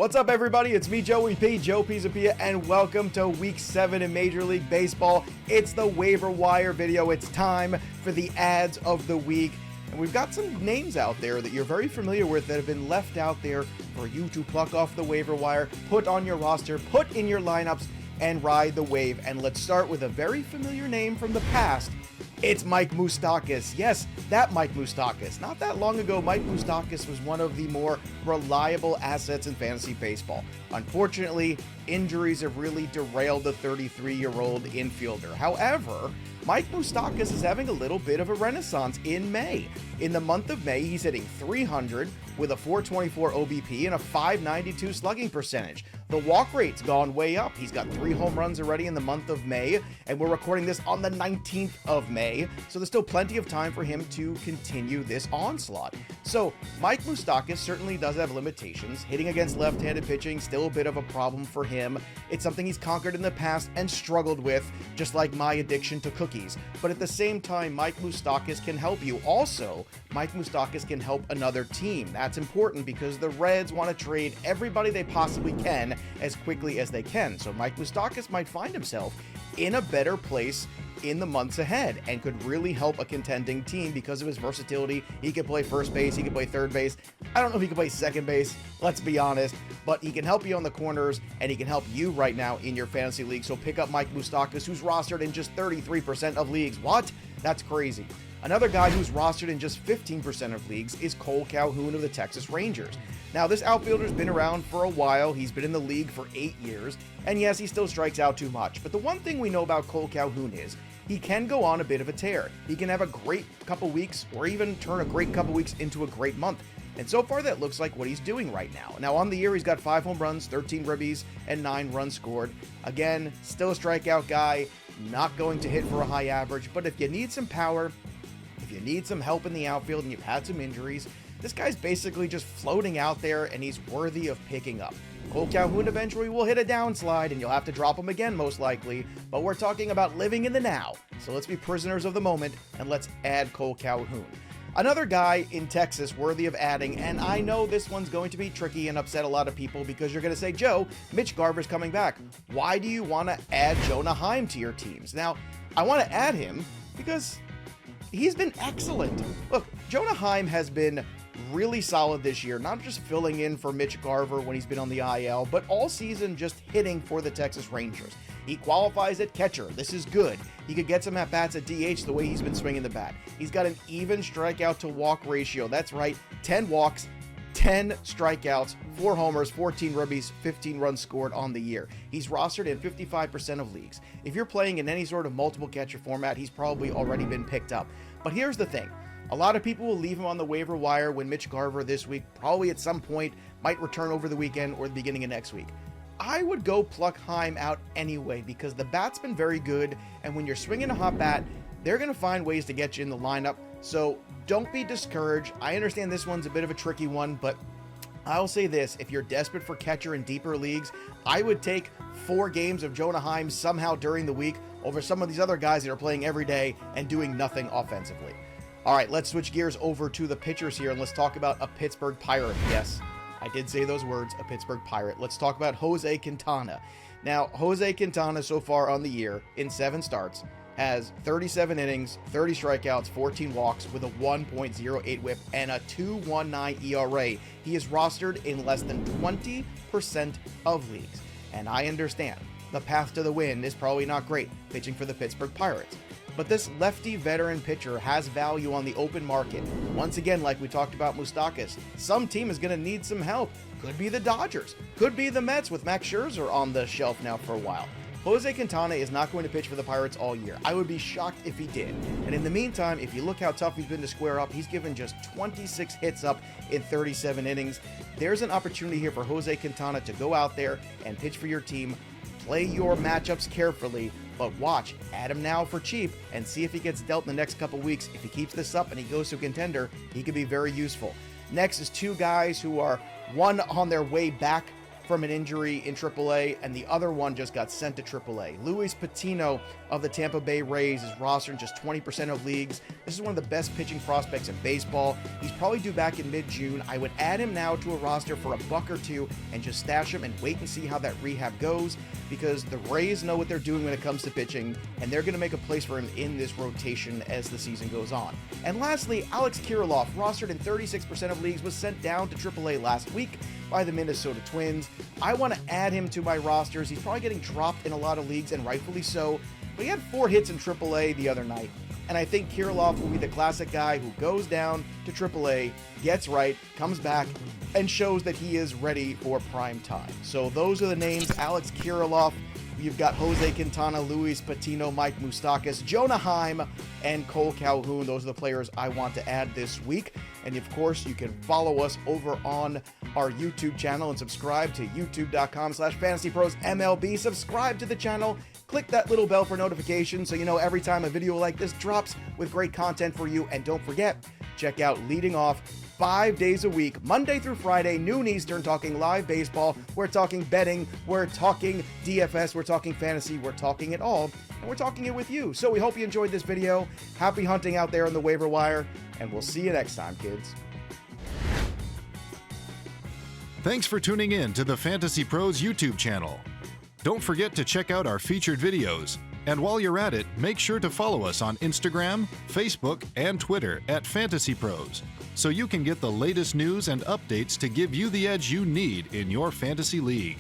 What's up, everybody? It's me, Joey P, Joe Pisapia, and welcome to Week 7 in Major League Baseball. It's the Waiver Wire video. It's time for the ads of the week. And we've got some names out there that you're very familiar with that have been left out there for you to pluck off the waiver wire, put on your roster, put in your lineups, and ride the wave. And let's start with a very familiar name from the past. It's Mike Moustakas. Yes, that Mike Moustakas. Not that long ago, Mike Moustakas was one of the more reliable assets in fantasy baseball. Unfortunately, injuries have really derailed the 33-year-old infielder. However, Mike Moustakas is having a little bit of a renaissance in May. In the month of May, he's hitting 300 with a 424 OBP and a 592 slugging percentage. The walk rate's gone way up. He's got 3 home runs already in the month of May, and we're recording this on the 19th of May, so there's still plenty of time for him to continue this onslaught. So Mike Moustakas certainly does have limitations. Hitting against left-handed pitching, still a bit of a problem for him. It's something he's conquered in the past and struggled with, just like my addiction to cookies. But at the same time, Mike Moustakas can help you. Also, Mike Moustakas can help another team. That's important because the Reds want to trade everybody they possibly can as quickly as they can. So Mike Moustakas might find himself in a better place in the months ahead and could really help a contending team because of his versatility. He can play first base, he can play third base. I don't know if he can play second base, let's be honest, but he can help you on the corners and he can help you right now in your fantasy league. So pick up Mike Moustakas, who's rostered in just 33% of leagues. What? That's crazy. Another guy who's rostered in just 15% of leagues is Cole Calhoun of the Texas Rangers. Now, this outfielder's been around for a while. He's been in the league for 8 years, and yes, he still strikes out too much. But the one thing we know about Cole Calhoun is he can go on a bit of a tear. He can have a great couple weeks or even turn a great couple weeks into a great month. And so far, that looks like what he's doing right now. Now, on the year, he's got 5 home runs, 13 ribbies, and 9 runs scored. Again, still a strikeout guy, not going to hit for a high average, but if you need some power, if you need some help in the outfield and you've had some injuries, this guy's basically just floating out there and he's worthy of picking up. Cole Calhoun eventually will hit a downslide and you'll have to drop him again most likely, but we're talking about living in the now. So let's be prisoners of the moment and let's add Cole Calhoun. Another guy in Texas worthy of adding, and I know this one's going to be tricky and upset a lot of people because you're going to say, Joe, Mitch Garver's coming back. Why do you want to add Jonah Heim to your teams? Now, I want to add him because he's been excellent. Look, Jonah Heim has been really solid this year, not just filling in for Mitch Garver when he's been on the IL, but all season just hitting for the Texas Rangers. He qualifies at catcher. This is good. He could get some at-bats at DH the way he's been swinging the bat. He's got an even strikeout to walk ratio. That's right, 10 walks, 10 strikeouts, 4 homers, 14 ribbies, 15 runs scored on the year. He's rostered in 55% of leagues. If you're playing in any sort of multiple catcher format, he's probably already been picked up. But here's the thing. A lot of people will leave him on the waiver wire when Mitch Garver this week, probably at some point, might return over the weekend or the beginning of next week. I would go pluck Heim out anyway because the bat's been very good, and when you're swinging a hot bat, they're going to find ways to get you in the lineup, so don't be discouraged. I understand this one's a bit of a tricky one, but I'll say this, if you're desperate for catcher in deeper leagues, I would take 4 games of Jonah Heim somehow during the week over some of these other guys that are playing every day and doing nothing offensively. All right, let's switch gears over to the pitchers here, and let's talk about a Pittsburgh Pirate. Yes, I did say those words, a Pittsburgh Pirate. Let's talk about Jose Quintana. Now, Jose Quintana so far on the year, in 7 starts, has 37 innings, 30 strikeouts, 14 walks with a 1.08 whip and a 2.19 ERA. He is rostered in less than 20% of leagues. And I understand, the path to the win is probably not great pitching for the Pittsburgh Pirates. But this lefty veteran pitcher has value on the open market. Once again, like we talked about Moustakas, some team is going to need some help. Could be the Dodgers. Could be the Mets with Max Scherzer on the shelf now for a while. Jose Quintana is not going to pitch for the Pirates all year. I would be shocked if he did. And in the meantime, if you look how tough he's been to square up, he's given just 26 hits up in 37 innings. There's an opportunity here for Jose Quintana to go out there and pitch for your team. Play your matchups carefully, but watch, add him now for cheap and see if he gets dealt in the next couple weeks. If he keeps this up and he goes to a contender, he could be very useful. Next is 2 guys who are one on their way back from an injury in AAA, and the other one just got sent to AAA. Luis Patino of the Tampa Bay Rays is rostered in just 20% of leagues. This is one of the best pitching prospects in baseball. He's probably due back in mid-June. I would add him now to a roster for a buck or two and just stash him and wait and see how that rehab goes, because the Rays know what they're doing when it comes to pitching, and they're going to make a place for him in this rotation as the season goes on. And lastly, Alex Kirilloff, rostered in 36% of leagues, was sent down to AAA last week by the Minnesota Twins. I want to add him to my rosters. He's probably getting dropped in a lot of leagues, and rightfully so, but he had 4 hits in AAA the other night. And I think Kirilloff will be the classic guy who goes down to AAA, gets right, comes back, and shows that he is ready for prime time. So those are the names: Alex Kirilloff. You've got Jose Quintana, Luis Patino, Mike Moustakas, Jonah Heim, and Cole Calhoun. Those are the players I want to add this week. And of course, you can follow us over on our YouTube channel and subscribe to youtube.com/FantasyProsMLB. Subscribe to the channel. Click that little bell for notifications so you know every time a video like this drops with great content for you. And don't forget, check out Leading Off 5 days a week, Monday through Friday, noon Eastern, talking live baseball. We're talking betting, we're talking DFS, we're talking fantasy, we're talking it all, and we're talking it with you. So we hope you enjoyed this video. Happy hunting out there on the waiver wire, and we'll see you next time, kids. Thanks for tuning in to the Fantasy Pros YouTube channel. Don't forget to check out our featured videos. And while you're at it, make sure to follow us on Instagram, Facebook, and Twitter at FantasyPros, so you can get the latest news and updates to give you the edge you need in your fantasy league.